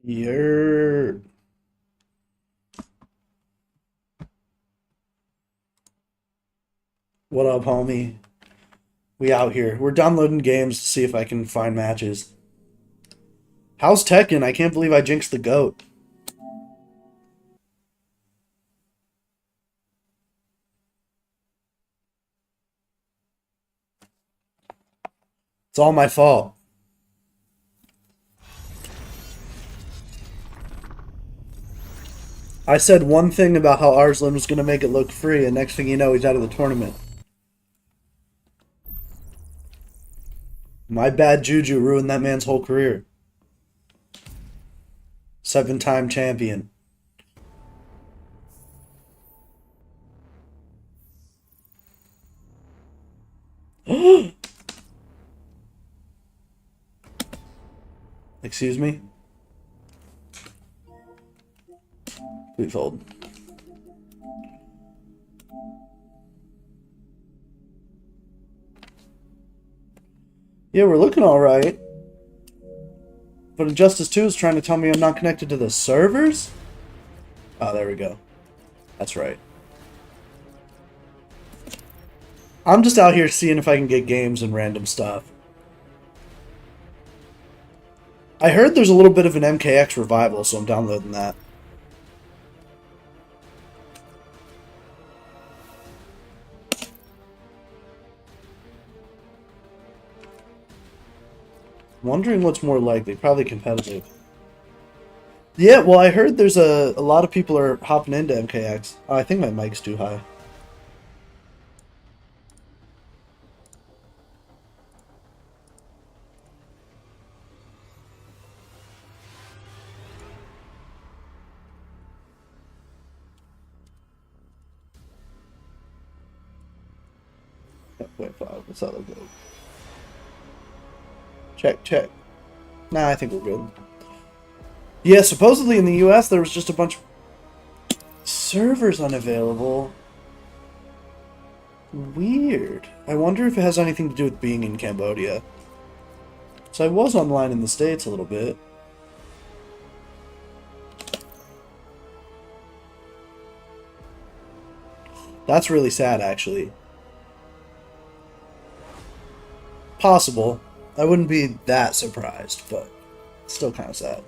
You're... What up, homie? We out here. We're downloading games to see if I can find matches. How's Tekken? I can't believe I jinxed the GOAT. It's all my fault. I said one thing about how Arslan was going to make it look free, and next thing you know, he's out of the tournament. My bad juju ruined that man's whole career. 7-time champion. Excuse me? Please hold. Yeah, we're looking alright. But Injustice 2 is trying to tell me I'm not connected to the servers? Oh, there we go. That's right. I'm just out here seeing if I can get games and random stuff. I heard there's a little bit of an MKX revival, so I'm downloading that. Wondering what's more likely. Probably competitive. Yeah, well, I heard there's a lot of people are hopping into MKX. Oh, I think my mic's too high. Wait, what's that look like? Check. Nah, I think we're good. Yeah, supposedly in the US there was just a bunch of servers unavailable. Weird. I wonder if it has anything to do with being in Cambodia. So I was online in the States a little bit. That's really sad, actually. Possible. I wouldn't be that surprised, but still kind of sad.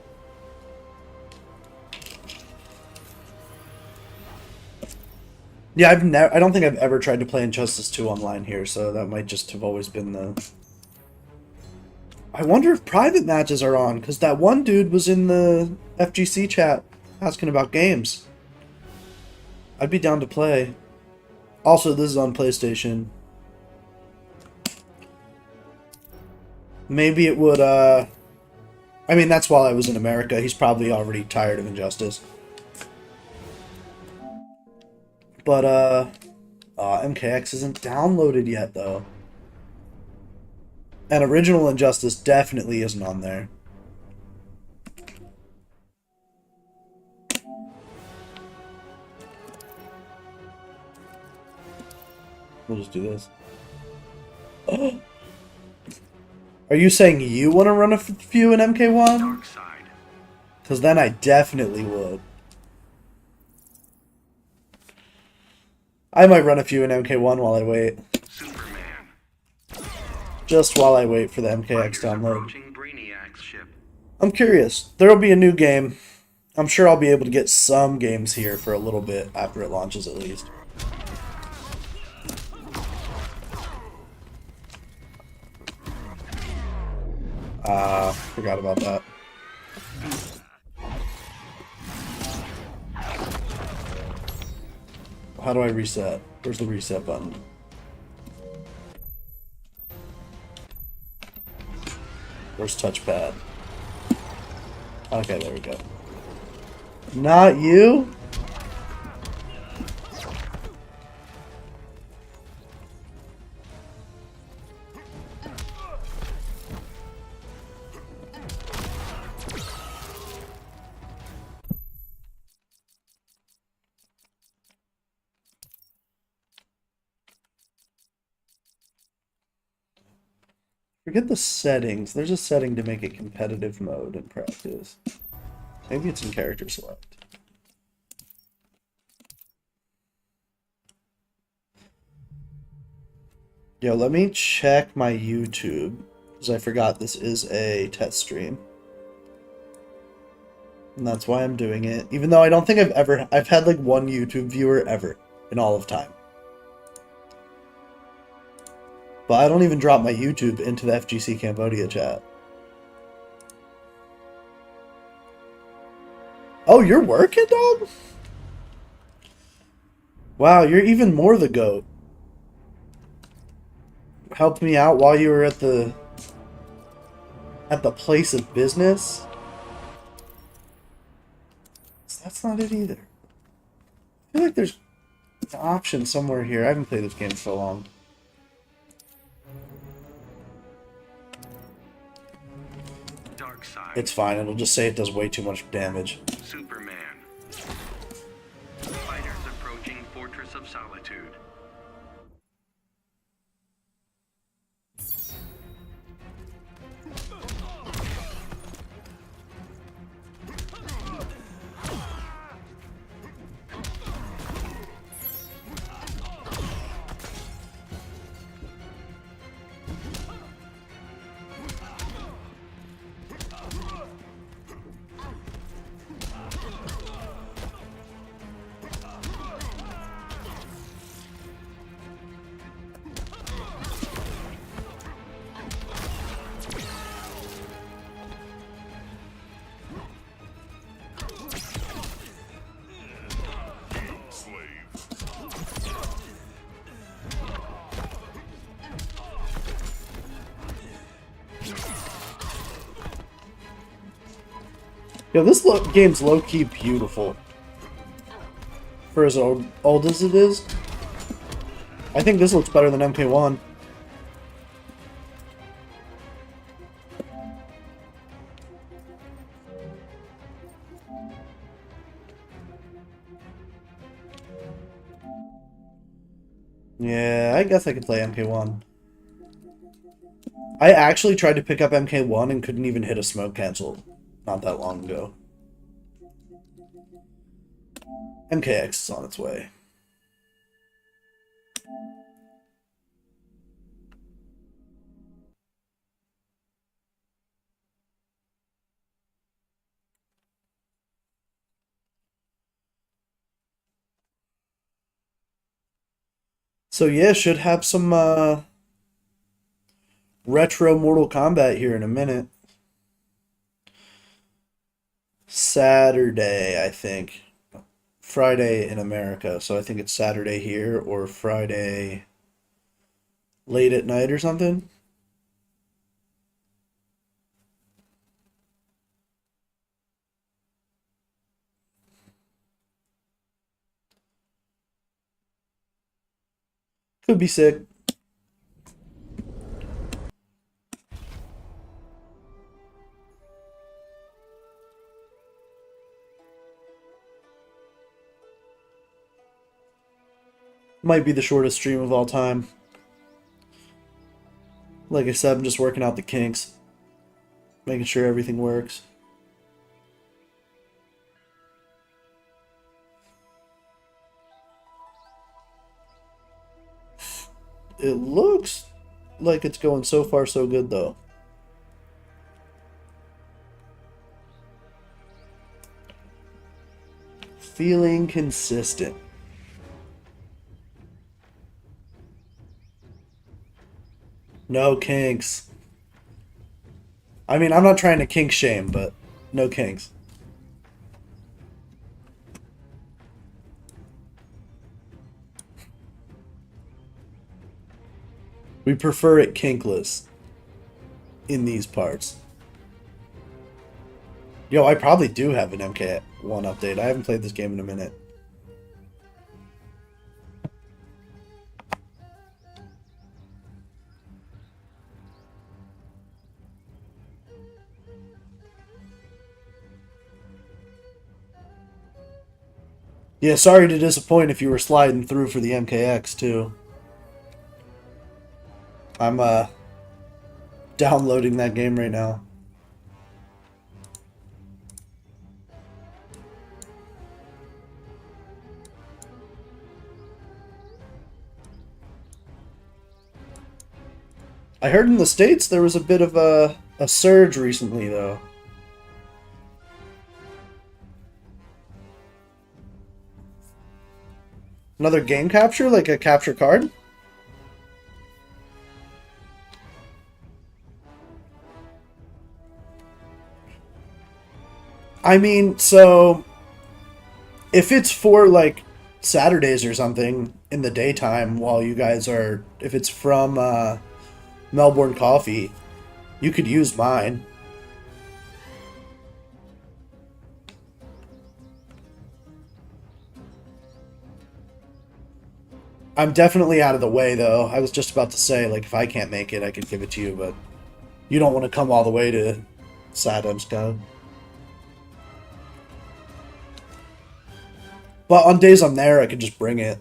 Yeah, I don't think I've ever tried to play Injustice 2 online here, so that might just have always been the... I wonder if private matches are on, because that one dude was in the FGC chat asking about games. I'd be down to play. Also, this is on PlayStation. Maybe it would, I mean, that's while I was in America. He's probably already tired of Injustice. But, MKX isn't downloaded yet, though. And Original Injustice definitely isn't on there. We'll just do this. Oh! Are you saying you want to run a few in MK1? Because then I definitely would. I might run a few in MK1 while I wait. Just while I wait for the MKX download. I'm curious. There will be a new game. I'm sure I'll be able to get some games here for a little bit after it launches at least. Forgot about that. How do I reset? Where's the reset button? Where's touchpad? Okay, there we go. Not you? Forget the settings. There's a setting to make it competitive mode in practice. Maybe it's in character select. Yo, let me check my YouTube, because I forgot this is a test stream. And that's why I'm doing it. Even though I don't think I've had like one YouTube viewer ever in all of time. But I don't even drop my YouTube into the FGC Cambodia chat. Oh, you're working, dog? Wow, you're even more the GOAT. Helped me out while you were at the place of business. That's not it either. I feel like there's an option somewhere here. I haven't played this game in so long. Dark side. It's fine. It'll just say it does way too much damage. Superman. Fighters approaching Fortress of Solitude. Yo, this game's low-key beautiful. For as old as it is. I think this looks better than MK1. Yeah, I guess I could play MK1. I actually tried to pick up MK1 and couldn't even hit a smoke cancel not that long ago. MKX is on its way. So yeah, should have some retro Mortal Kombat here in a minute. Saturday, I think. Friday in America, so I think it's Saturday here or Friday late at night or something. Could be sick. Might be the shortest stream of all time. Like I said, I'm just working out the kinks. Making sure everything works. It looks like it's going so far so good though. Feeling consistent. No kinks. I mean, I'm not trying to kink shame, but no kinks. We prefer it kinkless in these parts. Yo, I probably do have an MK1 update. I haven't played this game in a minute. Yeah, sorry to disappoint if you were sliding through for the MKX too. I'm downloading that game right now. I heard in the States there was a bit of a surge recently, though. Another game capture, like a capture card? I mean, so if it's for like Saturdays or something in the daytime while you guys are, if it's from Melbourne Coffee, you could use mine. I'm definitely out of the way, though. I was just about to say, like, if I can't make it, I could give it to you, but you don't want to come all the way to Sadamska. But on days I'm there, I could just bring it.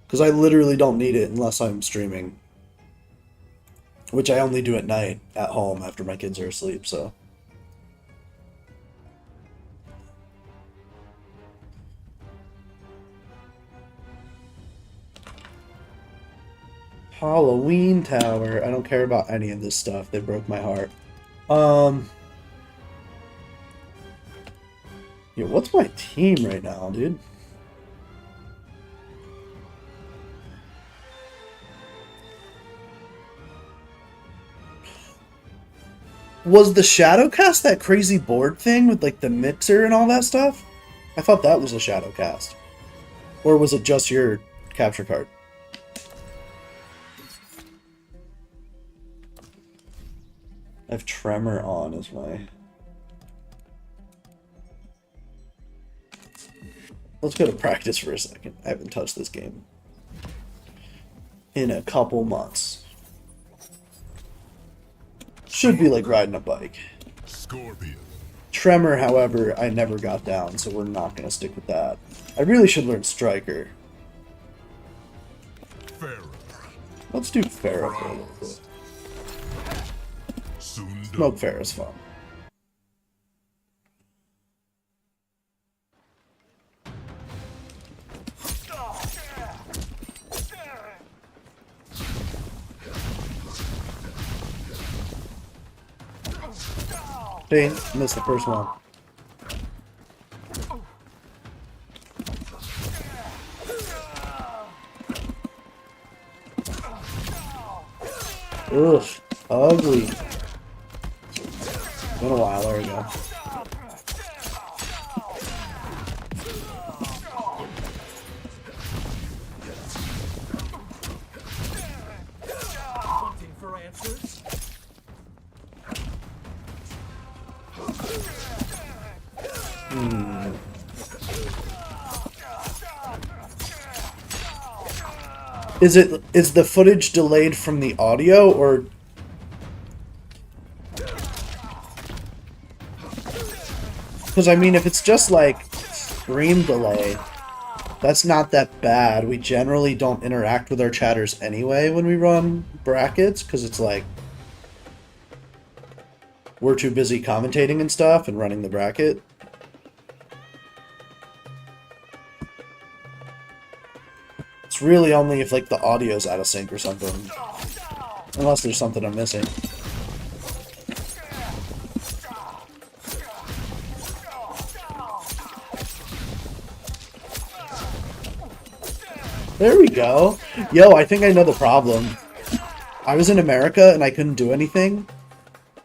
Because I literally don't need it unless I'm streaming. Which I only do at night, at home, after my kids are asleep, so... Halloween Tower. I don't care about any of this stuff. They broke my heart. Yeah, what's my team right now, dude? Was the Shadowcast that crazy board thing with, like, the mixer and all that stuff? I thought that was a Shadowcast. Or was it just your capture card? I have Tremor on as my... Let's go to practice for a second. I haven't touched this game in a couple months. Should be like riding a bike. Scorpion. Tremor, however, I never got down, so we're not going to stick with that. I really should learn Striker. Farah. Let's do Farah for a little bit. Smoke Farah's fun. Dang, missed the first one. Ugh, ugly. Been a while, there we go. Hunting for answers. Is the footage delayed from the audio, or... Because, I mean, if it's just, like, stream delay, that's not that bad. We generally don't interact with our chatters anyway when we run brackets, because it's like... We're too busy commentating and stuff and running the bracket. It's really only if, like, the audio's out of sync or something. Unless there's something I'm missing. There we go. Yo, I think I know the problem. I was in America and I couldn't do anything.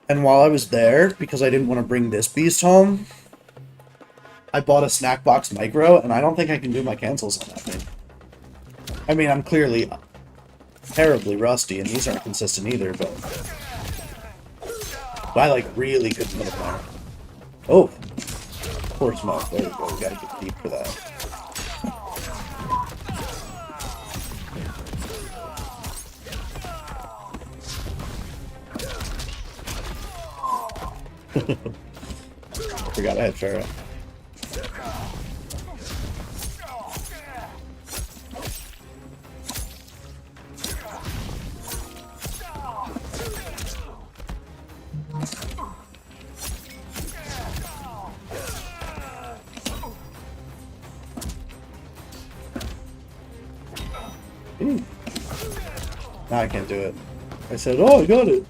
And while I was there, because I didn't want to bring this beast home, I bought a snack box micro, and I don't think I can do my cancels on that thing. I mean, I'm clearly terribly rusty, and these aren't consistent either, but I, like, really couldn't hit it there. Oh! Poor smoke. There we go. We gotta get deep for that. Forgot I had Farah. Now I can't do it. I said, oh, I got it.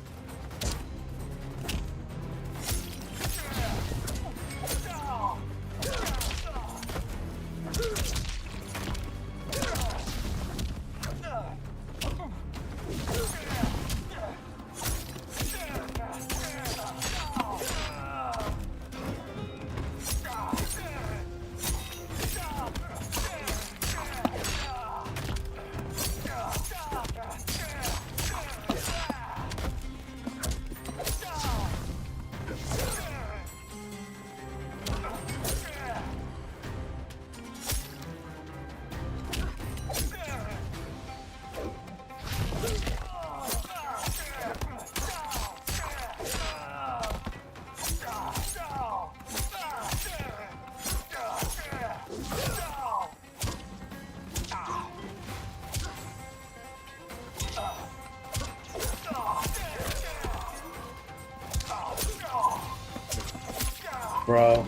Bro.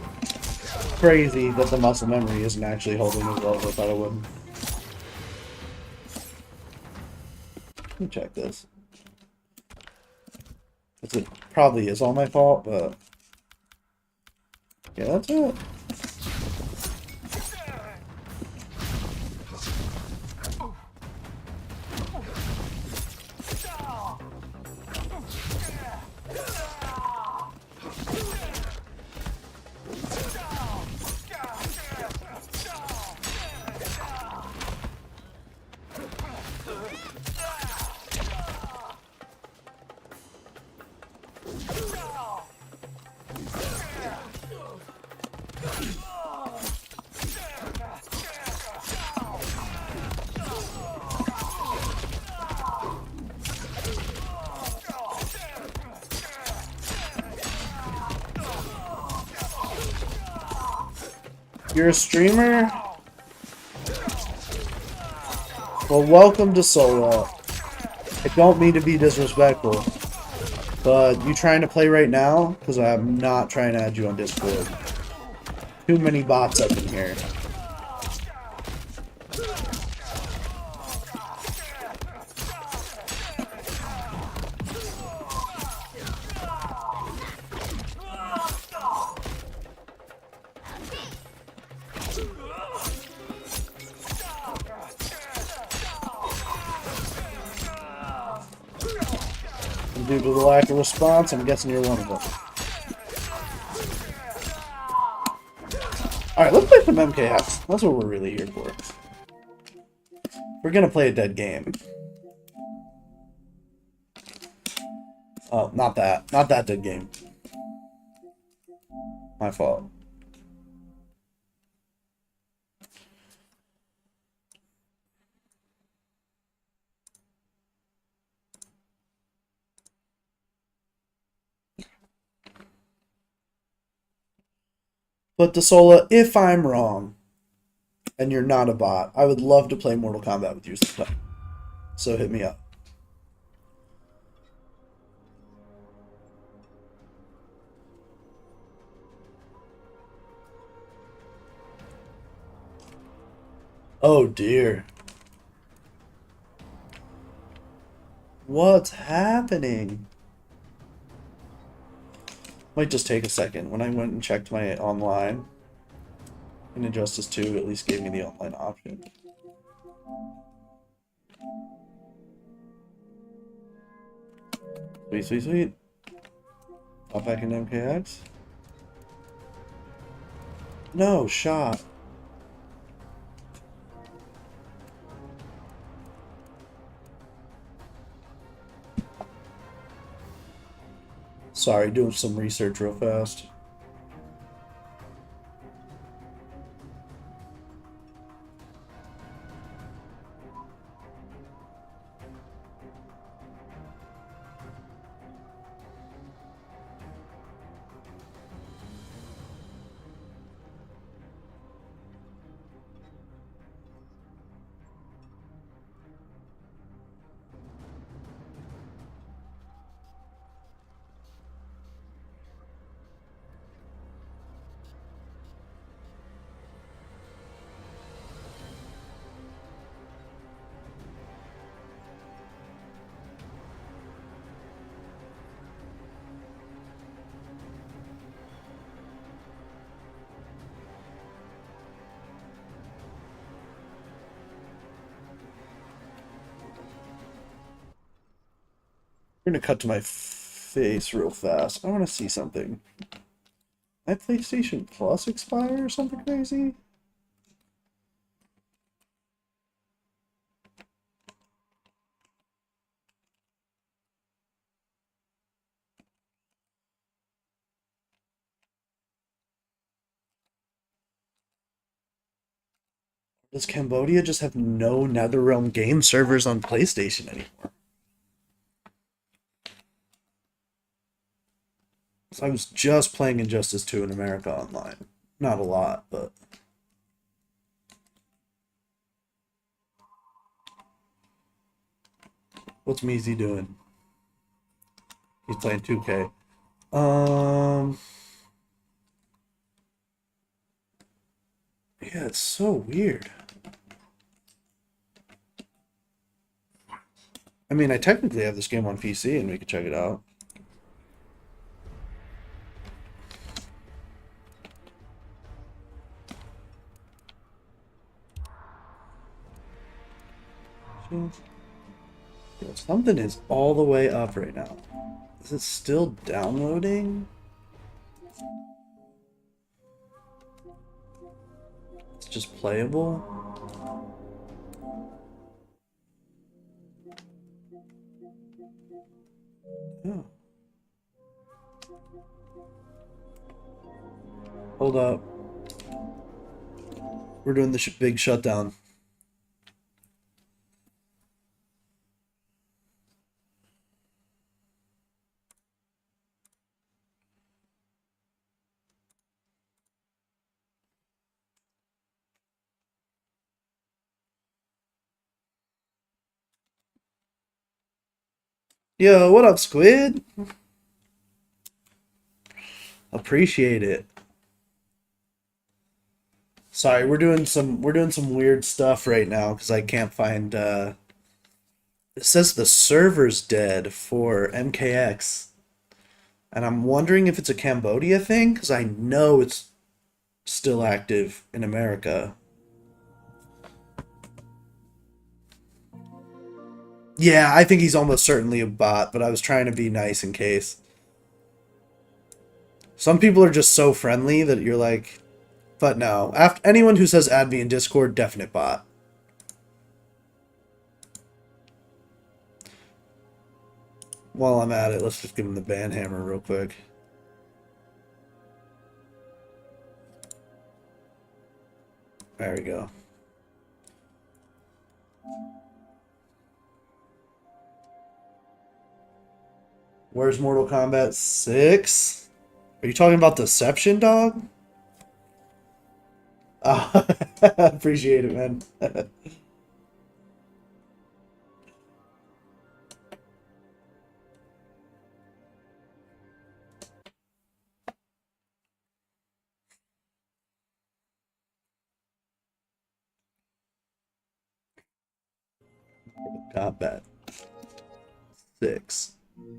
Crazy that the muscle memory isn't actually holding as well as I thought it would. Let me check this. It probably is all my fault, but yeah, that's it. You're a streamer? Well, welcome to solo. I don't mean to be disrespectful, but you trying to play right now? Because I'm not trying to add you on Discord. Too many bots up in here. Due to the lack of response, I'm guessing you're one of them. Alright, let's play some MKX. That's what we're really here for. We're gonna play a dead game. Oh, not that. Not that dead game. My fault. But DeSola, if I'm wrong, and you're not a bot, I would love to play Mortal Kombat with you sometime. So hit me up. Oh dear. What's happening? Might just take a second. When I went and checked my online, and Injustice 2 at least gave me the online option. Sweet, sweet, sweet. Hop back into MKX. No, shot. Sorry, doing some research real fast. We're gonna cut to my face real fast. I want to see something. My PlayStation Plus expire or something crazy? Does Cambodia just have no NetherRealm game servers on PlayStation anymore? So I was just playing Injustice 2 in America online. Not a lot, but... What's Meezy doing? He's playing 2K. Yeah, it's so weird. I mean, I technically have this game on PC and we could check it out. Yeah, something is all the way up right now. Is it still downloading? It's just playable? Oh. Hold up. We're doing the big shutdown. Yo, what up, Squid? Appreciate it. Sorry, we're doing some weird stuff right now because I can't find it says the server's dead for MKX. And I'm wondering if it's a Cambodia thing because I know it's still active in America. Yeah, I think he's almost certainly a bot, but I was trying to be nice in case. Some people are just so friendly that you're like, but no. After anyone who says add me in Discord, definite bot. While I'm at it, let's just give him the ban hammer real quick. There we go. Where's Mortal Kombat 6? Are you talking about Deception, dog? Oh, appreciate it, man. Kombat 6.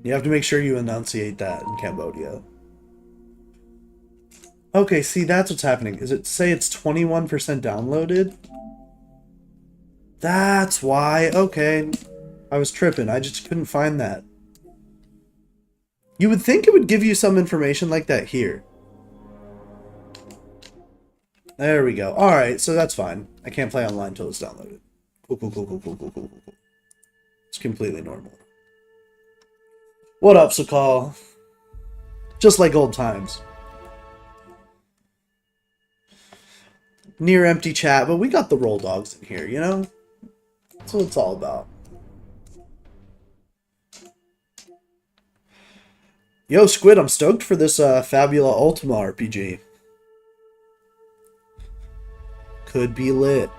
You have to make sure you enunciate that in Cambodia. Okay, see, that's what's happening. Is it say it's 21% downloaded? That's why. Okay. I was tripping. I just couldn't find that. You would think it would give you some information like that here. There we go. Alright, so that's fine. I can't play online until it's downloaded. Cool, cool, cool, cool, cool, cool, cool, cool. It's completely normal. What up, Sakal? Just like old times. Near empty chat, but we got the roll dogs in here, you know? That's what it's all about. Yo, Squid, I'm stoked for this Fabula Ultima RPG. Could be lit.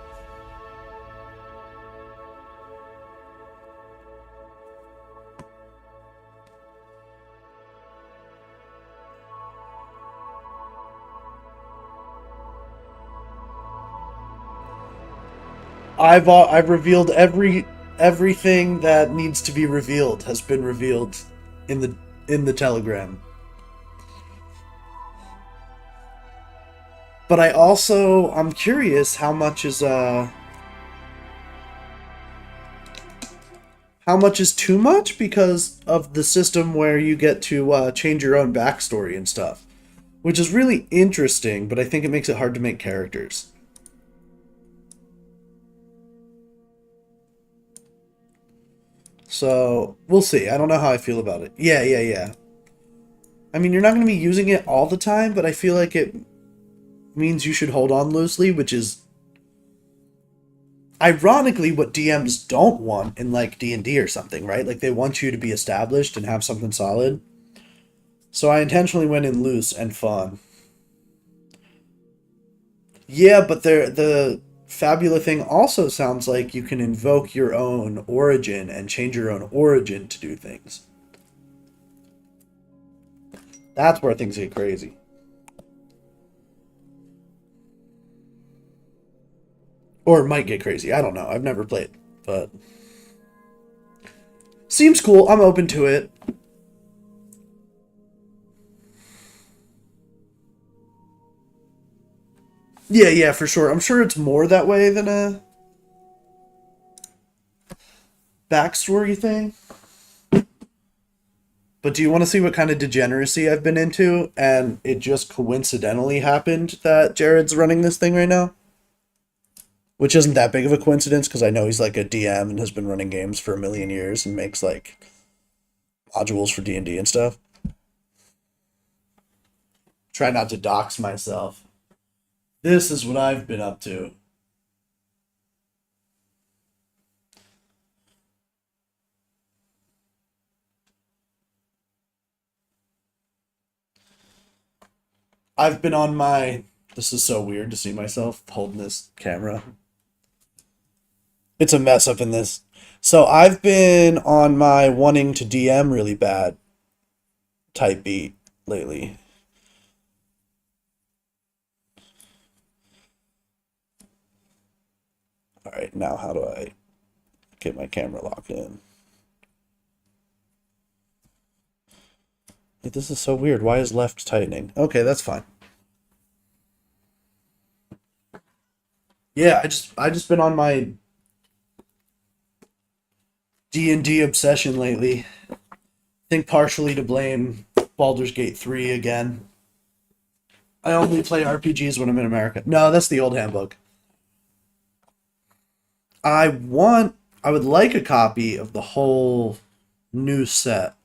I've revealed everything that needs to be revealed has been revealed in the Telegram. But I'm curious how How much is too much? Because of the system where you get to change your own backstory and stuff. Which is really interesting, but I think it makes it hard to make characters. So, we'll see. I don't know how I feel about it. Yeah. I mean, you're not going to be using it all the time, but I feel like it means you should hold on loosely, which is ironically what DMs don't want in like D&D or something, right? Like they want you to be established and have something solid. So I intentionally went in loose and fun. Yeah, but the Fabula thing also sounds like you can invoke your own origin and change your own origin to do things. That's where things get crazy. Or it might get crazy. I don't know. I've never played, but seems cool. I'm open to it. Yeah, for sure. I'm sure it's more that way than a backstory thing. But do you want to see what kind of degeneracy I've been into? And it just coincidentally happened that Jared's running this thing right now. Which isn't that big of a coincidence because I know he's like a DM and has been running games for a million years and makes like modules for D&D and stuff. Try not to dox myself. This is what I've been up to. I've been on my... This is so weird to see myself holding this camera. It's a mess up in this. So I've been on my wanting to DM really bad type beat lately. Alright, now how do I get my camera locked in? Hey, this is so weird. Why is left tightening? Okay, that's fine. Yeah, I just been on my D&D obsession lately. I think partially to blame Baldur's Gate 3 again. I only play RPGs when I'm in America. No, that's the old handbook. I would like a copy of the whole new set.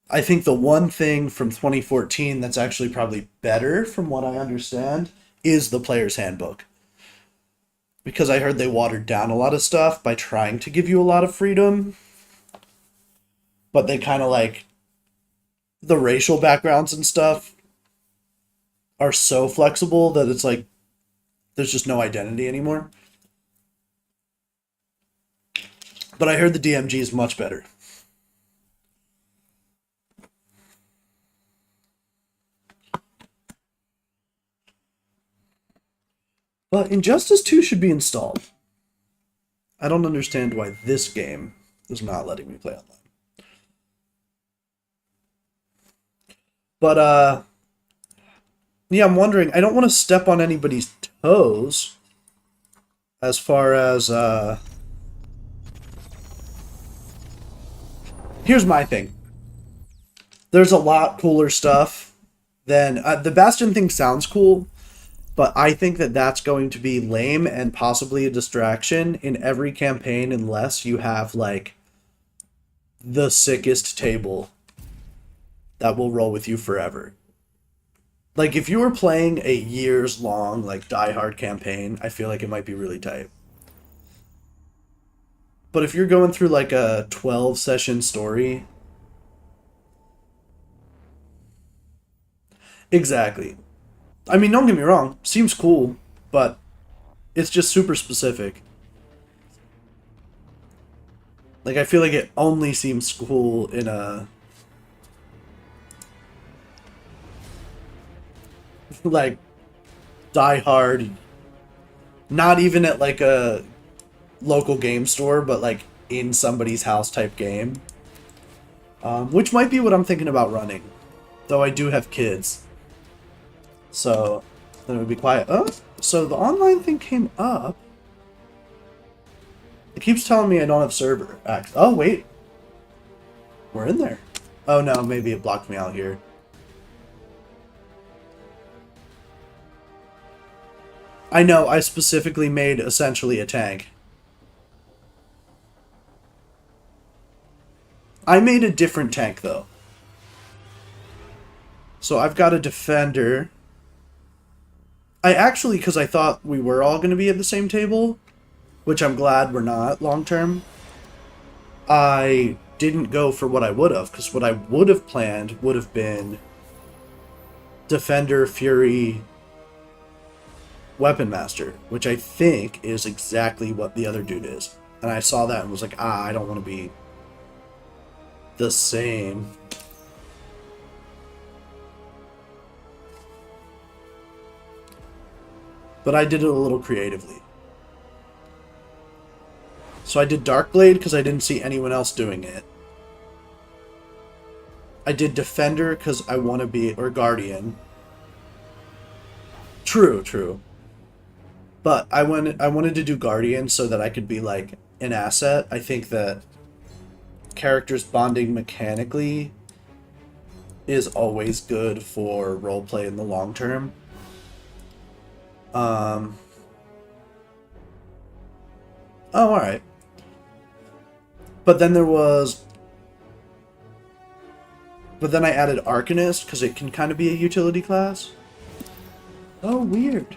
I think the one thing from 2014 that's actually probably better from what I understand is the player's handbook. Because I heard they watered down a lot of stuff by trying to give you a lot of freedom. But they kind of like the racial backgrounds and stuff are so flexible that it's like there's just no identity anymore. But I heard the DMG is much better. But Injustice 2 should be installed. I don't understand why this game is not letting me play online. But, yeah, I'm wondering, I don't want to step on anybody's toes as far as, here's my thing. There's a lot cooler stuff than, the Bastion thing sounds cool, but I think that that's going to be lame and possibly a distraction in every campaign unless you have, like, the sickest table that will roll with you forever. Like, if you were playing a years-long, like, die-hard campaign, I feel like it might be really tight. But if you're going through, like, a 12-session story... Exactly. I mean, don't get me wrong, seems cool, but it's just super specific. Like, I feel like it only seems cool in a... like, die hard, not even at, like, a local game store, but, like, in somebody's house type game. Which might be what I'm thinking about running. Though I do have kids. So, then it would be quiet. Oh, so the online thing came up. I It keeps telling me I don't have server access. Oh, wait. We're in there. Oh, no, maybe it blocked me out here. I know, I specifically made essentially a tank. I made a different tank, though. So I've got a defender. I actually, because I thought we were all going to be at the same table, which I'm glad we're not long term, I didn't go for what I would have, because what I would have planned would have been Defender, Fury, Weapon Master, which I think is exactly what the other dude is. And I saw that and was like, I don't want to be the same. But I did it a little creatively. So I did Darkblade because I didn't see anyone else doing it. I did Defender because I want to be, or Guardian. True. But I wanted to do Guardian so that I could be like an asset. I think that characters bonding mechanically is always good for roleplay in the long term. Oh, alright. But then I added Arcanist, because it can kind of be a utility class. Oh, weird.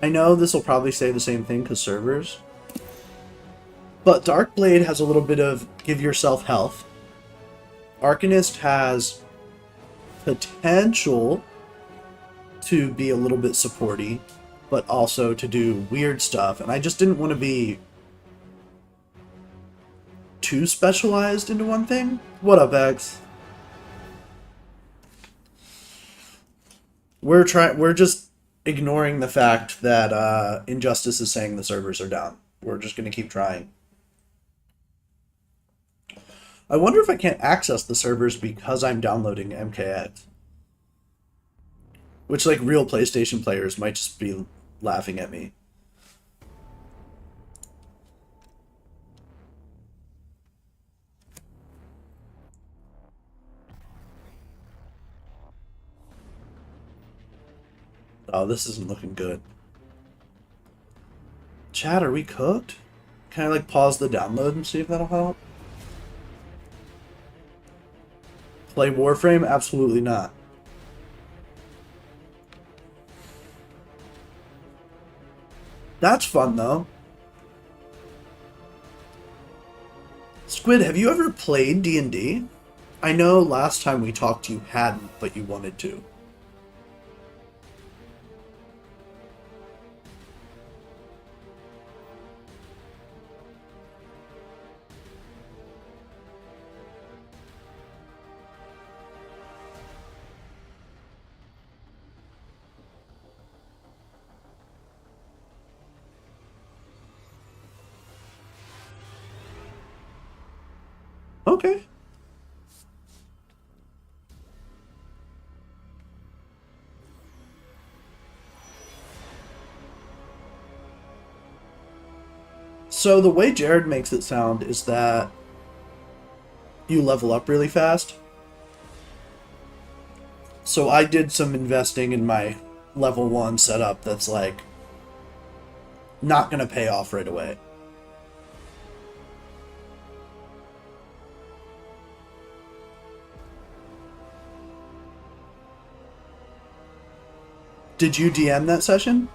I know this will probably say the same thing, because servers. But Darkblade has a little bit of give yourself health. Arcanist has potential to be a little bit supporty, but also to do weird stuff. And I just didn't want to be too specialized into one thing. What up, X? We're just ignoring the fact that Injustice is saying the servers are down. We're just going to keep trying. I wonder if I can't access the servers because I'm downloading MKX. Which, like, real PlayStation players might just be laughing at me. Oh, this isn't looking good. Chat, are we cooked? Can I, like, pause the download and see if that'll help? Play Warframe? Absolutely not. That's fun, though. Squid, have you ever played D&D? I know last time we talked you hadn't, but you wanted to. Okay. So the way Jared makes it sound is that you level up really fast. So I did some investing in my level 1 setup that's like not going to pay off right away. Did you DM that session?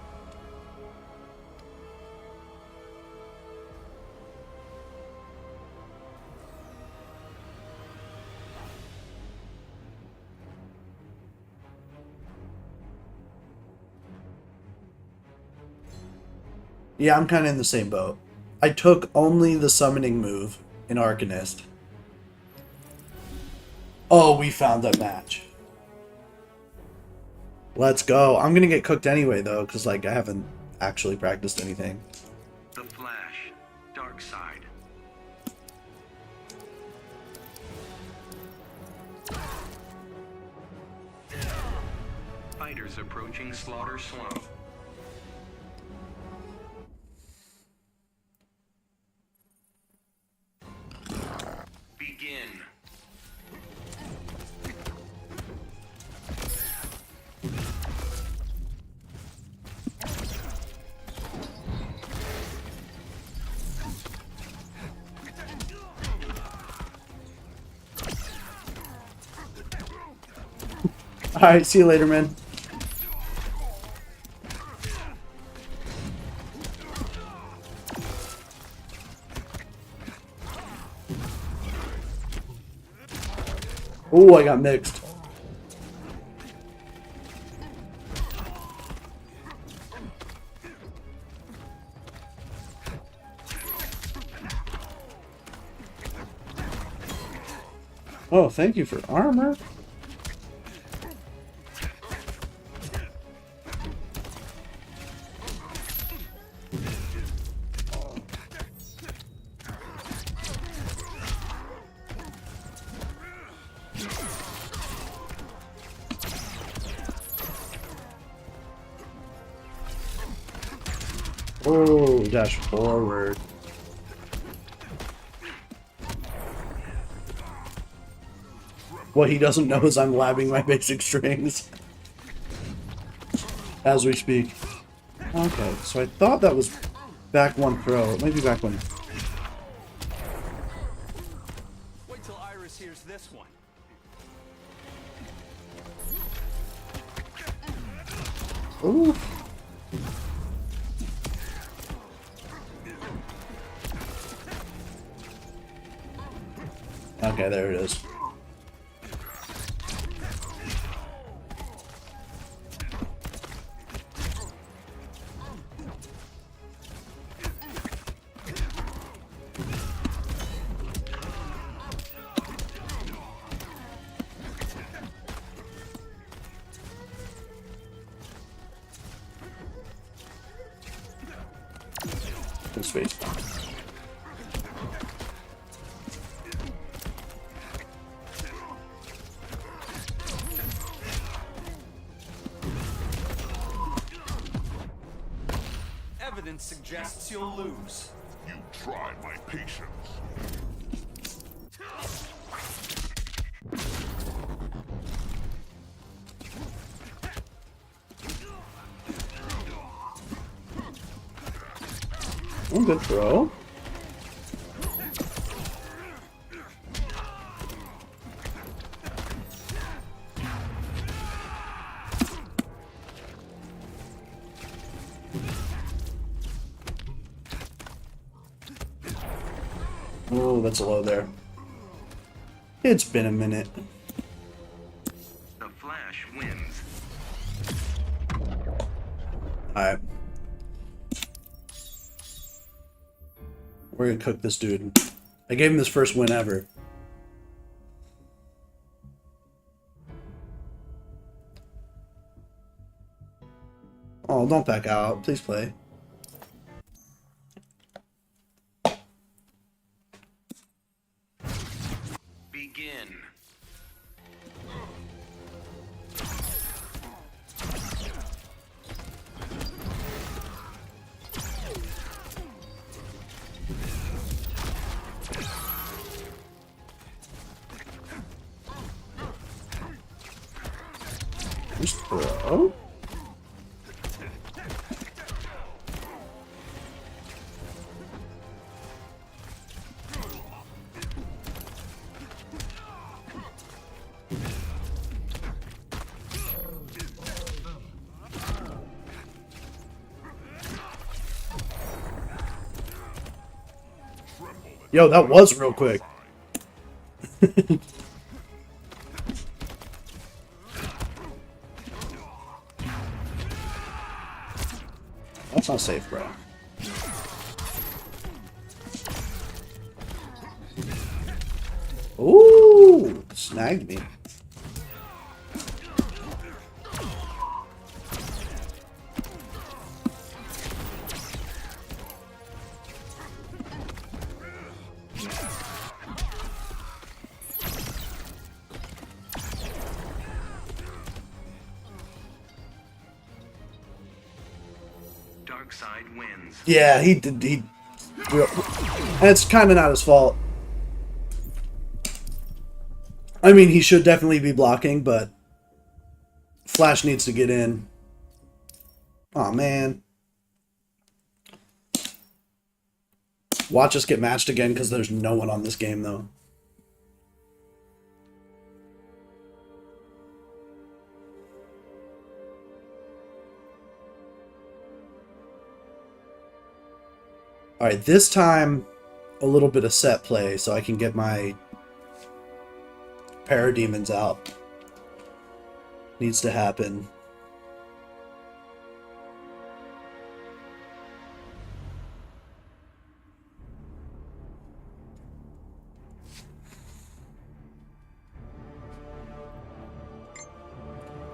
Yeah, I'm kind of in the same boat. I took only the summoning move in Arcanist. Oh, we found that match. Let's go. I'm gonna get cooked anyway, though, because, like, I haven't actually practiced anything. The Flash. Dark Side. Fighters approaching Slaughter Swamp. Alright, see you later, man. Oh, I got mixed. Oh, thank you for armor. Oh, dash forward. What he doesn't know is I'm labbing my basic strings as we speak. Okay, so I thought that was back one throw. It might be back one. Wait till Iris hears this one. Ooh. Okay, there it is. Good space. Evidence suggests you'll lose. You try my patience. Oh, good throw. Oh, that's a low there. It's been a minute. The Flash wins. Alright. We're gonna cook this dude. I gave him his first win ever. Oh, don't back out. Please play. Begin. Just throw. Yo, that was real quick. That's not safe, bro. Ooh, snagged me. Dark side wins. Yeah, he did. And it's kind of not his fault. I mean, he should definitely be blocking, but Flash needs to get in. Aw, man. Watch us get matched again because there's no one on this game, though. Alright, this time, a little bit of set play so I can get my parademons out. Needs to happen.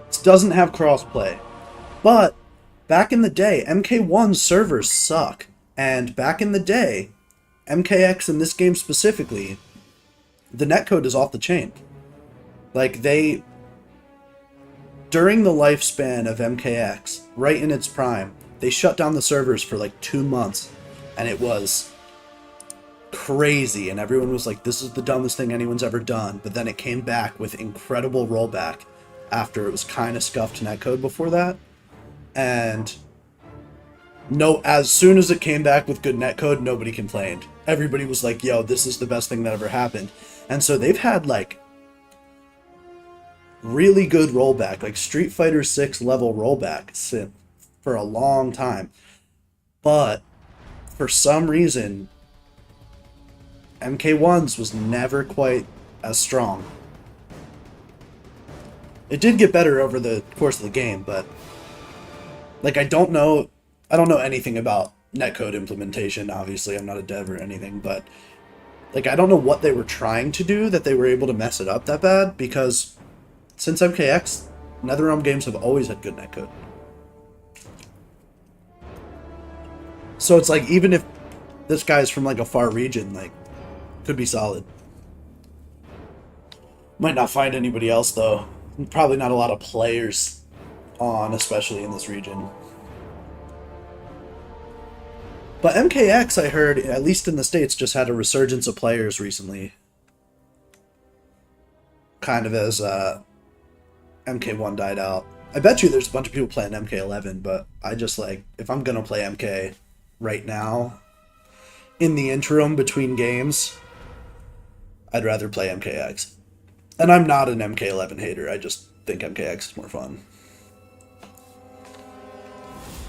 This doesn't have crossplay, but back in the day, MK1 servers suck. And back in the day, MKX in this game specifically, the netcode is off the chain. Like, during the lifespan of MKX, right in its prime, they shut down the servers for like 2 months. And it was crazy. And everyone was like, this is the dumbest thing anyone's ever done. But then it came back with incredible rollback after it was kind of scuffed netcode before that. And no, as soon as it came back with good netcode, nobody complained. Everybody was like, yo, this is the best thing that ever happened. And so they've had like really good rollback, like Street Fighter 6 level rollback for a long time. But for some reason, MK1's was never quite as strong. It did get better over the course of the game, but like I don't know anything about netcode implementation. Obviously, I'm not a dev or anything, but like I don't know what they were trying to do that they were able to mess it up that bad, because since MKX, NetherRealm games have always had good netcode. So it's like, even if this guy's from like a far region, like, could be solid. Might not find anybody else though. Probably not a lot of players on, especially in this region. But MKX, I heard, at least in the States, just had a resurgence of players recently. Kind of as MK1 died out. I bet you there's a bunch of people playing MK11, but I just like, if I'm gonna play MK right now, in the interim between games, I'd rather play MKX. And I'm not an MK11 hater, I just think MKX is more fun.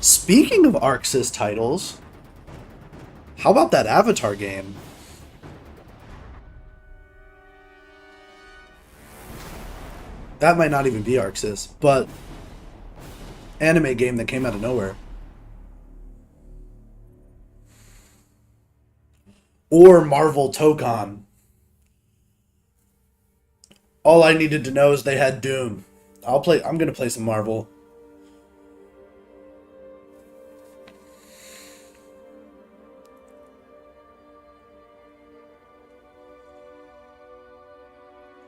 Speaking of ArcSys titles, how about that Avatar game? That might not even be ArcSys, but anime game that came out of nowhere. Or Marvel Tokon. All I needed to know is they had Doom. I'm gonna play some Marvel.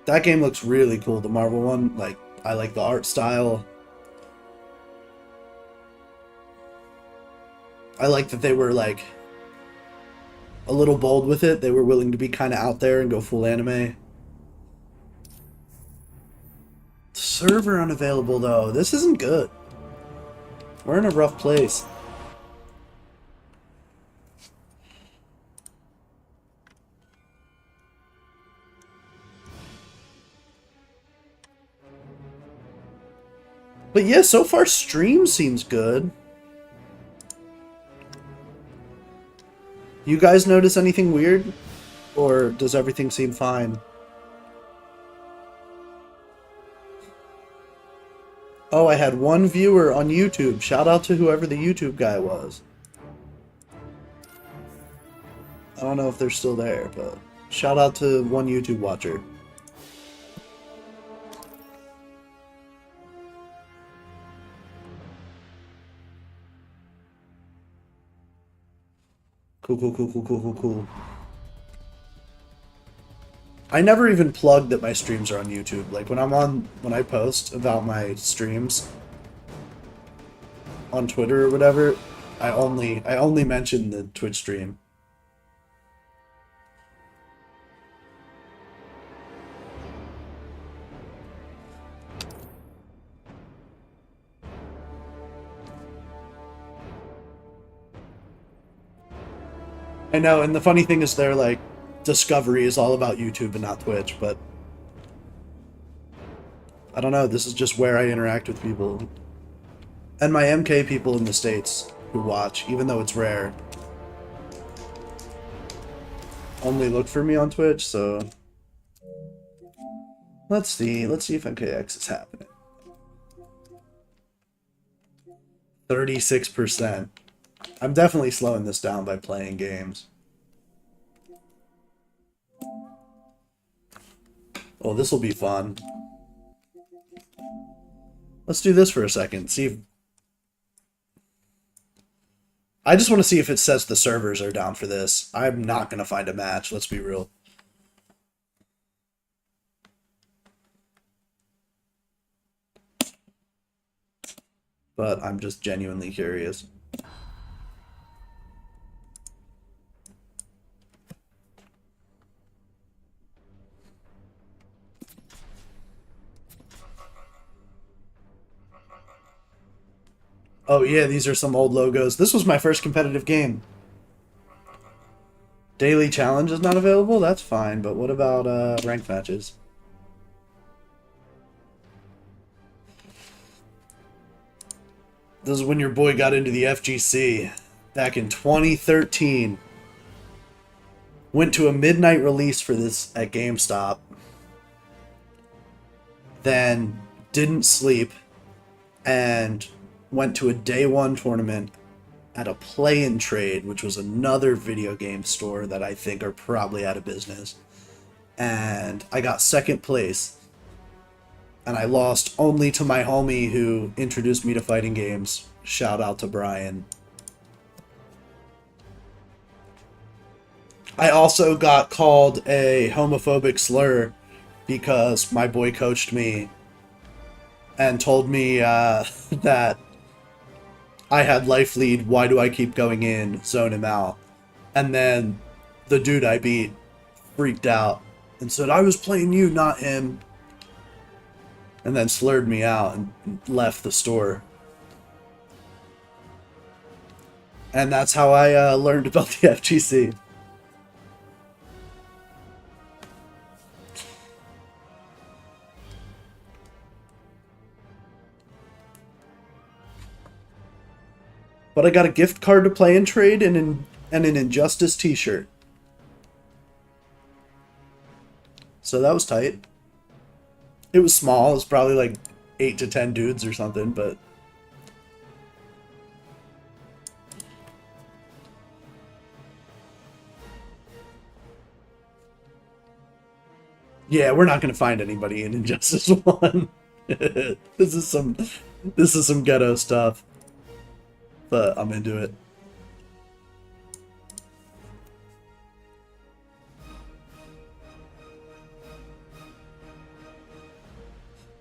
That game looks really cool, the Marvel one. Like, I like the art style. I like that they were, like, a little bold with it. They were willing to be kind of out there and go full anime. Server unavailable, though. This isn't good. We're in a rough place. But yeah, so far stream seems good. You guys notice anything weird? Or does everything seem fine? Oh, I had one viewer on YouTube. Shout out to whoever the YouTube guy was. I don't know if they're still there, but shout out to one YouTube watcher. Cool. I never even plug that my streams are on YouTube. Like when I post about my streams on Twitter or whatever, I only mention the Twitch stream. I know, and the funny thing is they're like, Discovery is all about YouTube and not Twitch, but I don't know, this is just where I interact with people. And my MK people in the States who watch, even though it's rare. only look for me on Twitch, so let's see if MKX is happening. 36%. I'm definitely slowing this down by playing games. Oh, this will be fun. Let's do this for a second. See if... I just want to see if it says the servers are down for this. I'm not going to find a match, let's be real. But I'm just genuinely curious. Oh yeah, these are some old logos. This was my first competitive game. Daily challenge is not available? That's fine, but what about ranked matches? This is when your boy got into the FGC back in 2013. Went to a midnight release for this at GameStop. Then didn't sleep and went to a day one tournament at a Play and Trade, which was another video game store that I think are probably out of business. And I got second place. And I lost only to my homie who introduced me to fighting games. Shout out to Brian. I also got called a homophobic slur because my boy coached me and told me that I had life lead, why do I keep going in, zone him out. And then the dude I beat freaked out and said, I was playing you, not him. And then slurred me out and left the store. And that's how I learned about the FGC. But I got a gift card to Play and Trade and an Injustice t-shirt. So that was tight. It was small. It was probably like 8 to 10 dudes or something, but... Yeah, we're not going to find anybody in Injustice 1. This is some ghetto stuff. But I'm into it.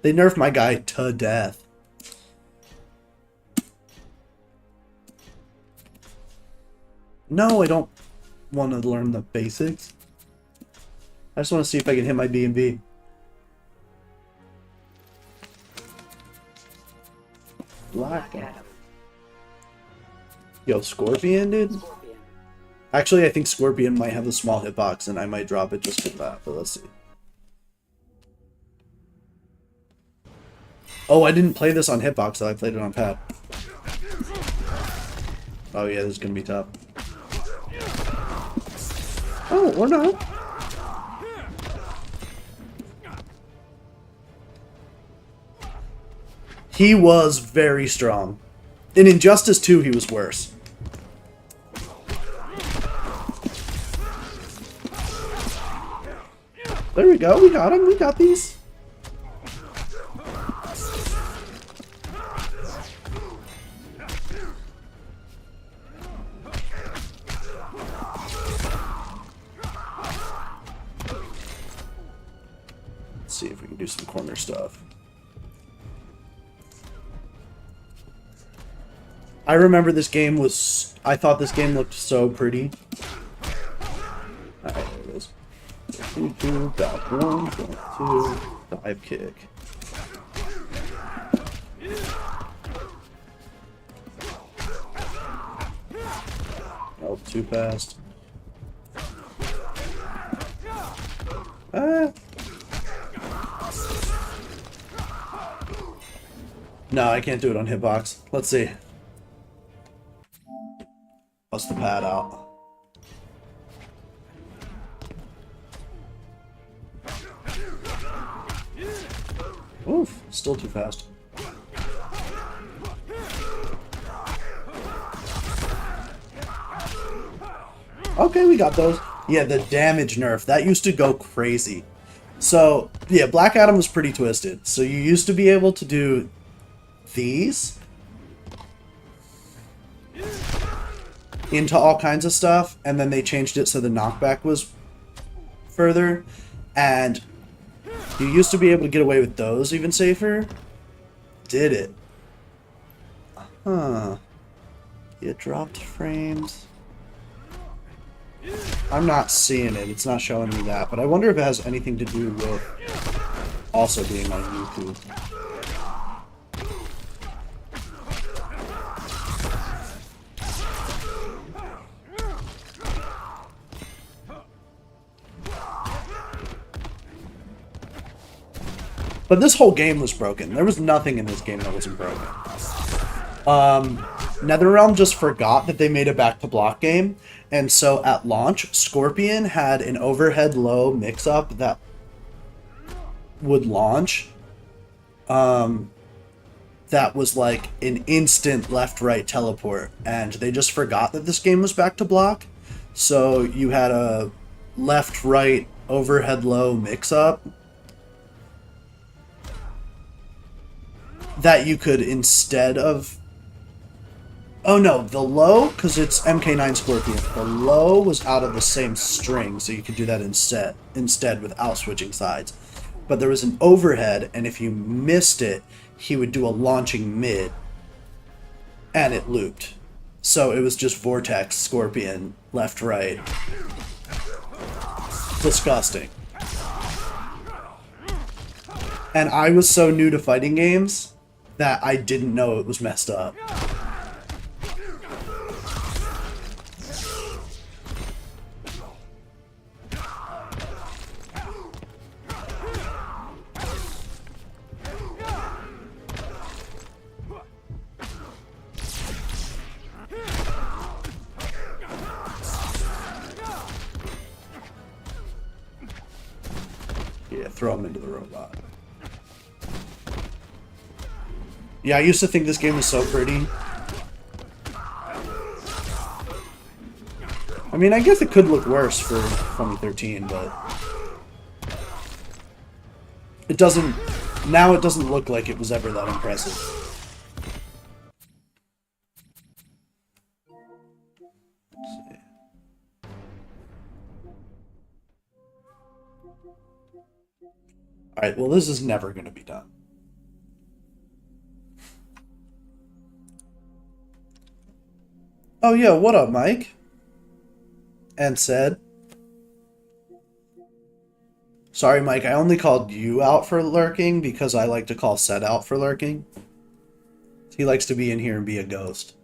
They nerfed my guy to death. No, I don't want to learn the basics. I just want to see if I can hit my B&B. Black Adam. Yo, Scorpion, dude? Scorpion. Actually, I think Scorpion might have a small hitbox, and I might drop it just for that, but let's see. Oh, I didn't play this on hitbox, though. I played it on pad. Oh, yeah, this is going to be tough. Oh, or not. He was very strong. In Injustice 2, he was worse. There we go. We got him. We got these. Let's see if we can do some corner stuff. I remember this game was... I thought this game looked so pretty. Alright, there it is. 2, back 1, 2, dive kick. Oh, too fast. Ah. No, I can't do it on hitbox. Let's see. Bust the pad out. Oof, still too fast. Okay, we got those. Yeah, the damage nerf. That used to go crazy. So, yeah, Black Adam was pretty twisted. So you used to be able to do these into all kinds of stuff, and then they changed it so the knockback was further, and you used to be able to get away with those even safer. Did it? Huh. It dropped frames. I'm not seeing it. It's not showing me that, but I wonder if it has anything to do with also being on YouTube. But this whole game was broken. There was nothing in this game that wasn't broken. NetherRealm just forgot that they made a back-to-block game, and so at launch, Scorpion had an overhead low mix-up that would launch. That was like an instant left-right teleport, and they just forgot that this game was back-to-block. So you had a left-right overhead low mix-up that you could, instead of... Oh no, the low, because it's MK9 Scorpion, the low was out of the same string, so you could do that instead without switching sides. But there was an overhead, and if you missed it, he would do a launching mid, and it looped. So it was just Vortex, Scorpion, left, right. Disgusting. And I was so new to fighting games that I didn't know it was messed up. Yeah, throw him into the robot. Yeah, I used to think this game was so pretty. I mean, I guess it could look worse for 2013, but... It doesn't... Now it doesn't look like it was ever that impressive. Alright, well this is never going to be done. Oh yeah, what up, Mike? And said. Sorry, Mike, I only called you out for lurking because I like to call Sed out for lurking. He likes to be in here and be a ghost.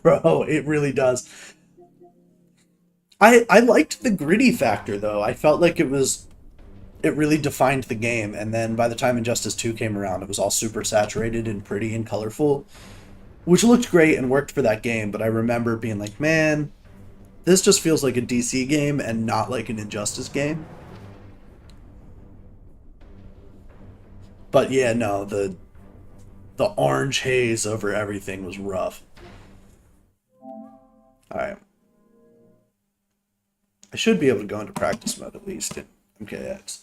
Bro, it really does. I liked the gritty factor, though. I felt like it really defined the game, and then by the time Injustice 2 came around, it was all super saturated and pretty and colorful, which looked great and worked for that game, but I remember being like, man, this just feels like a DC game and not like an Injustice game. But yeah, no, the orange haze over everything was rough. Alright. I should be able to go into practice mode at least in MKX.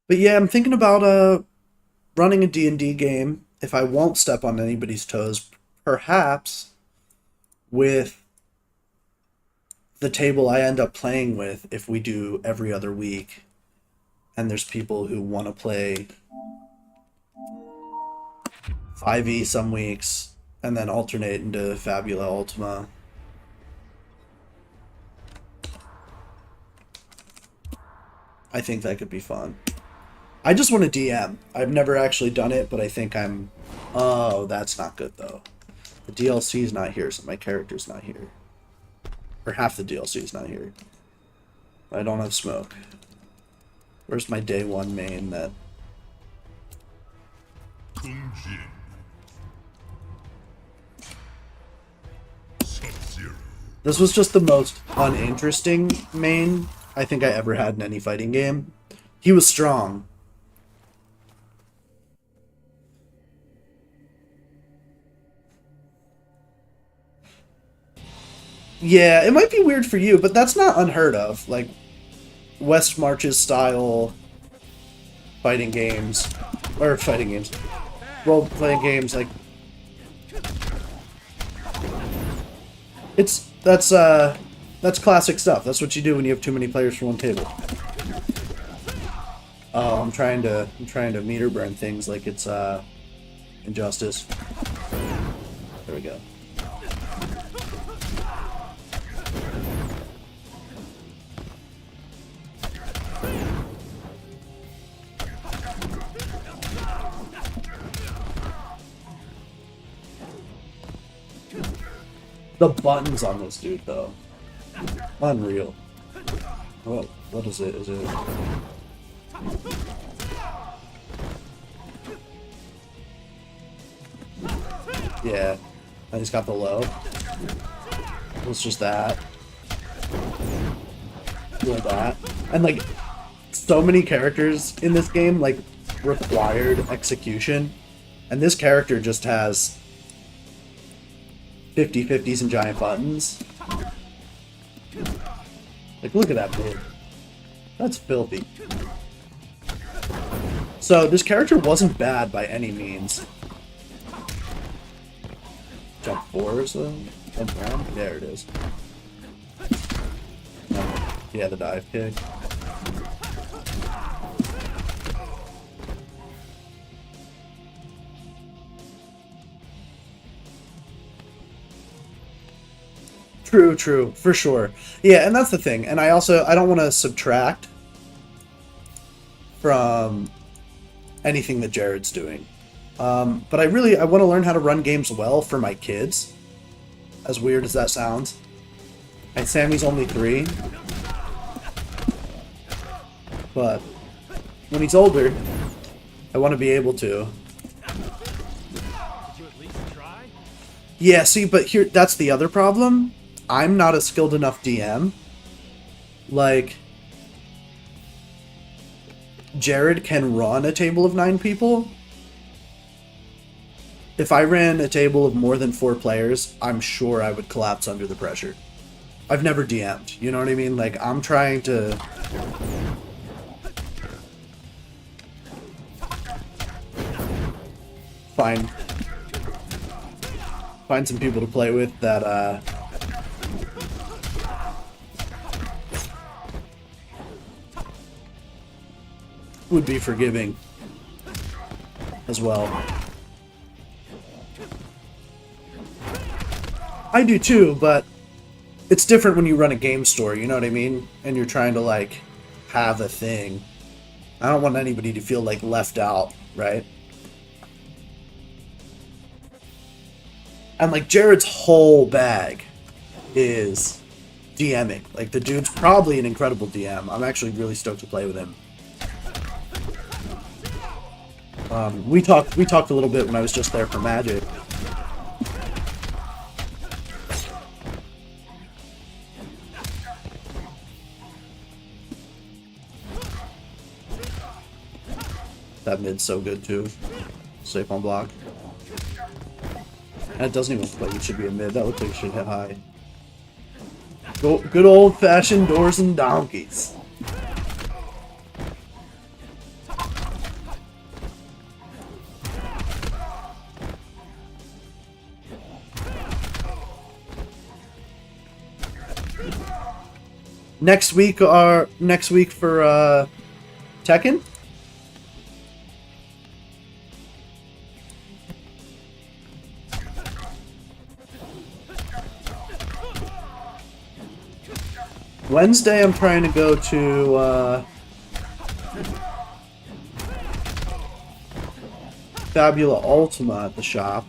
But yeah, I'm thinking about running a D&D game, if I won't step on anybody's toes, perhaps with the table I end up playing with if we do every other week and there's people who want to play 5e some weeks and then alternate into Fabula Ultima. I think that could be fun. I just want to DM. I've never actually done it, but I think I'm... Oh, that's not good, though. The DLC's not here, so my character's not here. Or half the DLC is not here. I don't have smoke. Where's my day one main that... Kung Jin. Sub-Zero. This was just the most uninteresting main I think I ever had in any fighting game. He was strong. Yeah, it might be weird for you, but that's not unheard of. Like, West Marches style fighting games, or fighting games, role-playing games, like, that's classic stuff. That's what you do when you have too many players for one table. Oh, I'm trying to meter burn things like it's Injustice. There we go. The buttons on this dude, though. Unreal. What is it? Is it... Yeah. And he's got the low. It's just that. Like that. And, like, so many characters in this game, like, required execution. And this character just has 50/50s and giant buttons. Like, look at that mid. That's filthy. So, this character wasn't bad by any means. Jump 4 or so? Jump around? There it is. Yeah, the dive kick. True, for sure. Yeah, and that's the thing. And I don't want to subtract from anything that Jared's doing. But I want to learn how to run games well for my kids. As weird as that sounds. And Sammy's only 3. But when he's older, I want to be able to. Did you at least try? Yeah, see, but here, that's the other problem. I'm not a skilled enough DM. Like, Jared can run a table of 9 people. If I ran a table of more than 4 players, I'm sure I would collapse under the pressure. I've never DM'd, you know what I mean? Like, I'm trying to... find some people to play with that, would be forgiving as well. I do too, but it's different when you run a game store, you know what I mean? And you're trying to, like, have a thing. I don't want anybody to feel, like, left out, right? And, like, Jared's whole bag is DMing. Like, the dude's probably an incredible DM. I'm actually really stoked to play with him. We talked a little bit when I was just there for Magic. That mid's so good too. Safe on block. And it doesn't even look like it should be a mid. That looks like it should hit high. Good old-fashioned doors and donkeys. Next week for Tekken? Wednesday I'm trying to go to Fabula Ultima at the shop.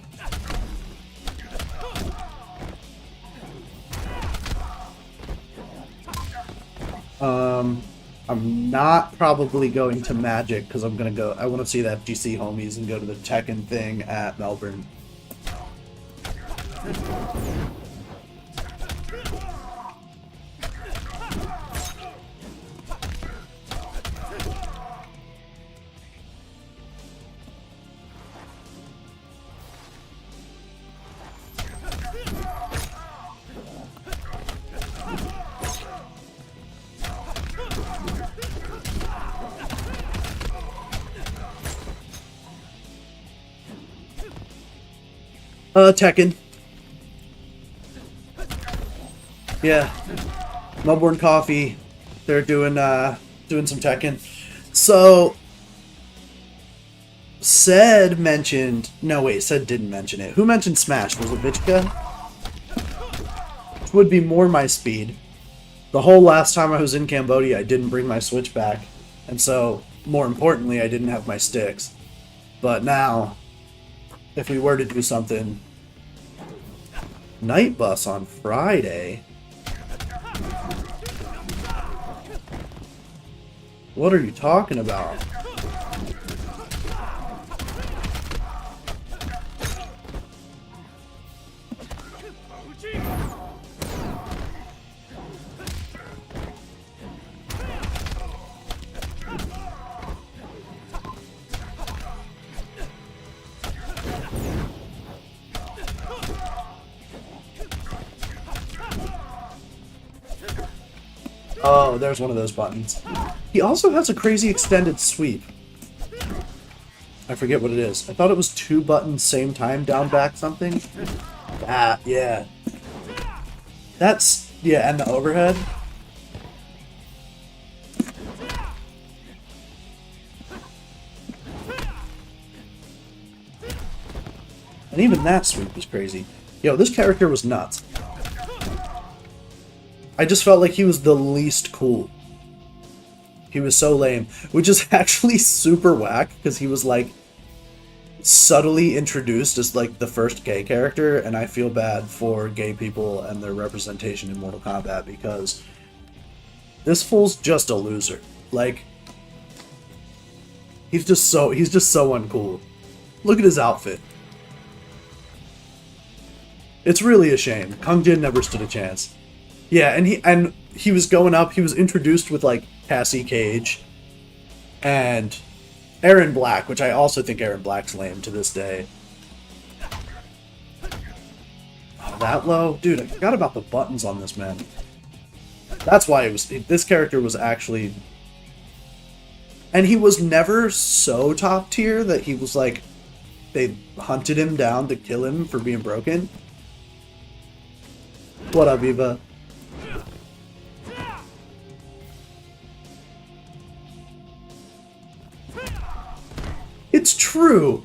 I'm not probably going to Magic because I'm gonna go. I want to see the FGC homies and go to the Tekken thing at Melbourne. Tekken. Yeah. Melbourne Coffee. They're doing some Tekken. So Said mentioned Said didn't mention it. Who mentioned Smash? Was it Vichka? Which would be more my speed. The whole last time I was in Cambodia I didn't bring my Switch back. And so, more importantly, I didn't have my sticks. But now, if we were to do something, Night Bus on Friday? What are you talking about? Oh, there's one of those buttons. He also has a crazy extended sweep. I forget what it is. I thought it was 2 buttons same time, down, back, something. Ah, yeah. That's, yeah, and the overhead. And even that sweep was crazy. Yo, this character was nuts. I just felt like he was the least cool. He was so lame, which is actually super whack because he was like subtly introduced as like the first gay character, and I feel bad for gay people and their representation in Mortal Kombat because this fool's just a loser. Like he's just so uncool. Look at his outfit. It's really a shame. Kung Jin never stood a chance. Yeah, and he was going up. He was introduced with like Cassie Cage and Aaron Black, which I also think Aaron Black's lame to this day. Oh, that low, dude! I forgot about the buttons on this man. That's why it was. This character was actually, and he was never so top tier that he was like they hunted him down to kill him for being broken. What up, Eva? It's true,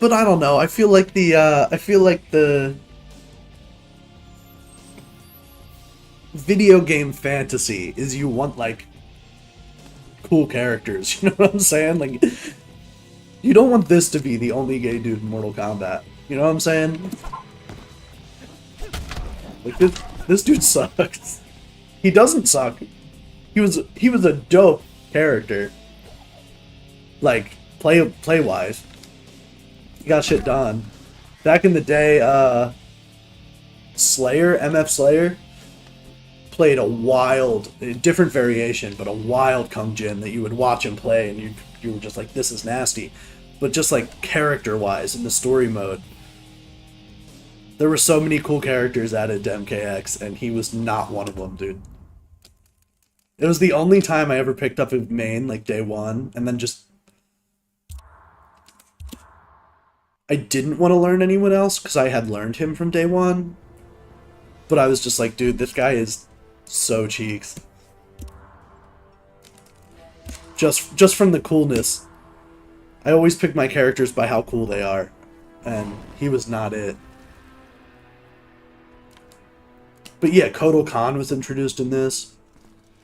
but I don't know. I feel like the video game fantasy is you want like cool characters. You know what I'm saying? Like, you don't want this to be the only gay dude in Mortal Kombat. You know what I'm saying? Like this dude sucks. He doesn't suck. He was a dope character. Like play wise. He got shit done. Back in the day, MF Slayer played a wild, different variation, but a wild Kung Jin that you would watch him play and you were just like, this is nasty. But just like character wise in the story mode, there were so many cool characters added to MKX, and he was not one of them, dude. It was the only time I ever picked up a main, like, day one, and then just... I didn't want to learn anyone else, because I had learned him from day one. But I was just like, dude, this guy is so cheeks. Just from the coolness. I always pick my characters by how cool they are, and he was not it. But yeah, Kotal Khan was introduced in this.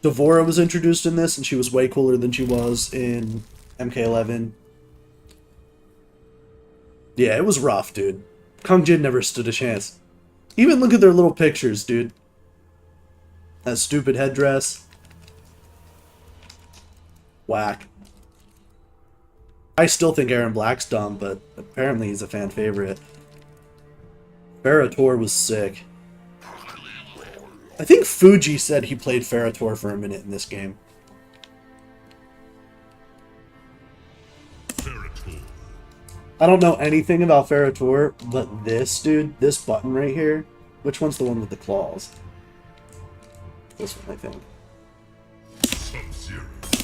Devora was introduced in this, and she was way cooler than she was in MK11. Yeah, it was rough, dude. Kung Jin never stood a chance. Even look at their little pictures, dude. That stupid headdress. Whack. I still think Aaron Black's dumb, but apparently he's a fan favorite. Ferrator was sick. I think Fuji said he played Ferrator for a minute in this game. I don't know anything about Ferrator, but this, dude, this button right here, which one's the one with the claws? This one, I think.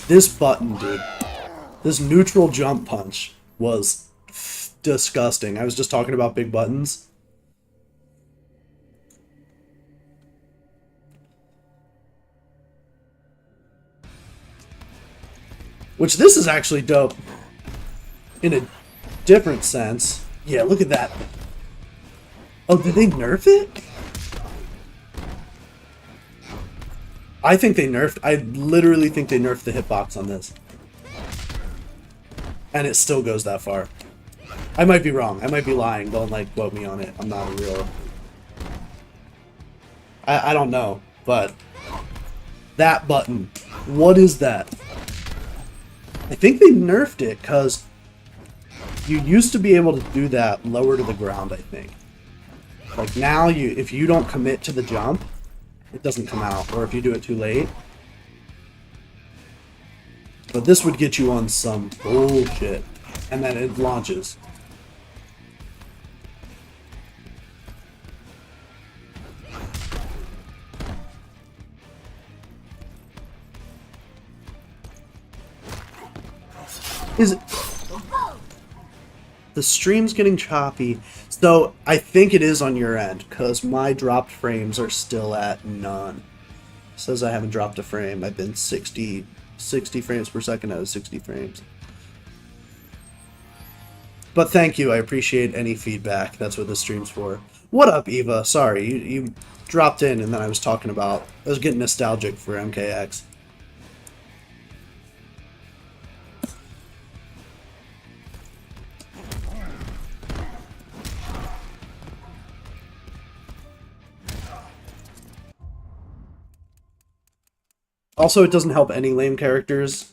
This button, dude, this neutral jump punch was disgusting. I was just talking about big buttons. Which this is actually dope in a different sense. Yeah, look at that. Oh, did they nerf it? I think they nerfed. I literally think they nerfed the hitbox on this. And it still goes that far. I might be wrong. I might be lying. Don't, like, quote me on it. I'm not a real... I don't know. But... that button. What is that? I think they nerfed it, because... you used to be able to do that lower to the ground, I think. Like, now, if you don't commit to the jump, it doesn't come out. Or if you do it too late. But this would get you on some bullshit. And then it launches. Is it... the stream's getting choppy. So, I think it is on your end, because my dropped frames are still at none. It says I haven't dropped a frame. I've been 60 frames per second out of 60 frames. But thank you, I appreciate any feedback. That's what this stream's for. What up, Eva? Sorry, you dropped in and then I was talking about... I was getting nostalgic for MKX. Also, it doesn't help any lame characters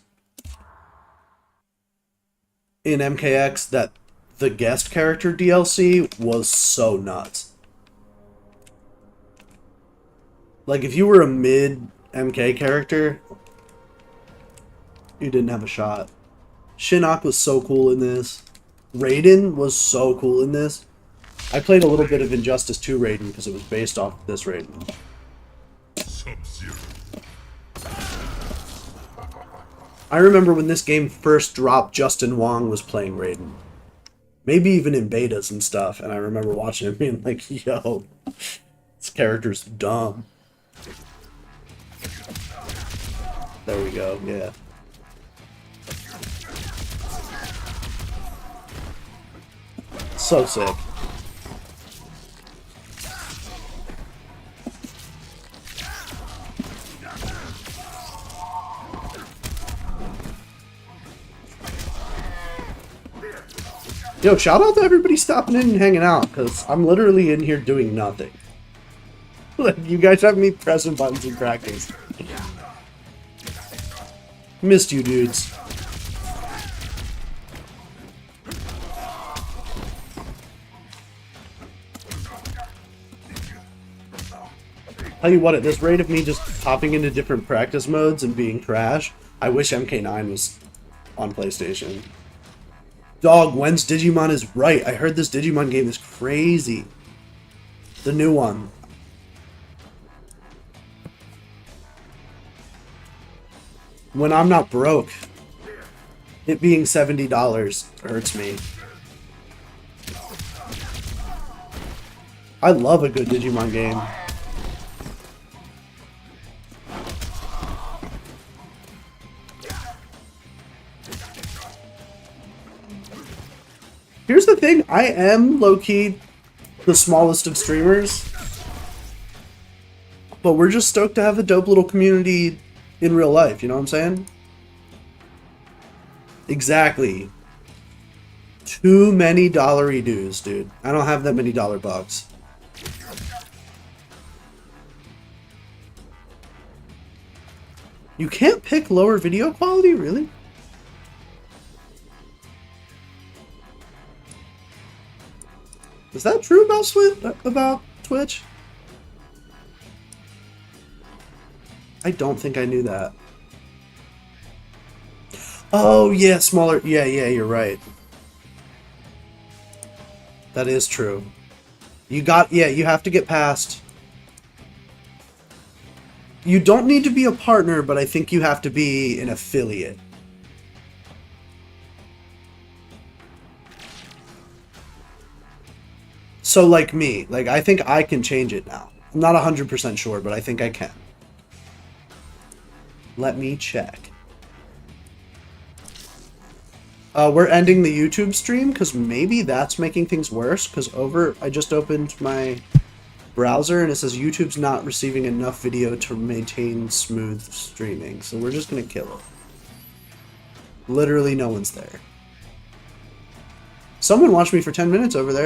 in MKX that the guest character DLC was so nuts. Like, if you were a mid MK character, you didn't have a shot. Shinnok was so cool in this. Raiden was so cool in this. I played a little bit of Injustice 2 Raiden because it was based off of this Raiden. I remember when this game first dropped, Justin Wong was playing Raiden. Maybe even in betas and stuff, and I remember watching it being like, yo, this character's dumb. There we go, yeah. So sick. Yo, shout out to everybody stopping in and hanging out, because I'm literally in here doing nothing. Like, you guys have me pressing buttons in practice. Missed you, dudes. Tell you what, at this rate of me just hopping into different practice modes and being trash, I wish MK9 was on PlayStation. Dog, when's Digimon is right. I heard this Digimon game is crazy. The new one. When I'm not broke. It being $70 hurts me. I love a good Digimon game. Here's the thing, I am low-key the smallest of streamers, but we're just stoked to have a dope little community in real life, you know what I'm saying? Exactly. Too many dollary dues, dude. I don't have that many dollar bucks. You can't pick lower video quality, really? Is that true about Twitch? I don't think I knew that. Oh, yeah, smaller. Yeah, you're right. That is true. You have to get past. You don't need to be a partner, but I think you have to be an affiliate. So like me, like I think I can change it now. I'm not 100% sure, but I think I can. Let me check. We're ending the YouTube stream because maybe that's making things worse. Because I just opened my browser and it says YouTube's not receiving enough video to maintain smooth streaming. So we're just gonna kill it. Literally no one's there. Someone watched me for 10 minutes over there.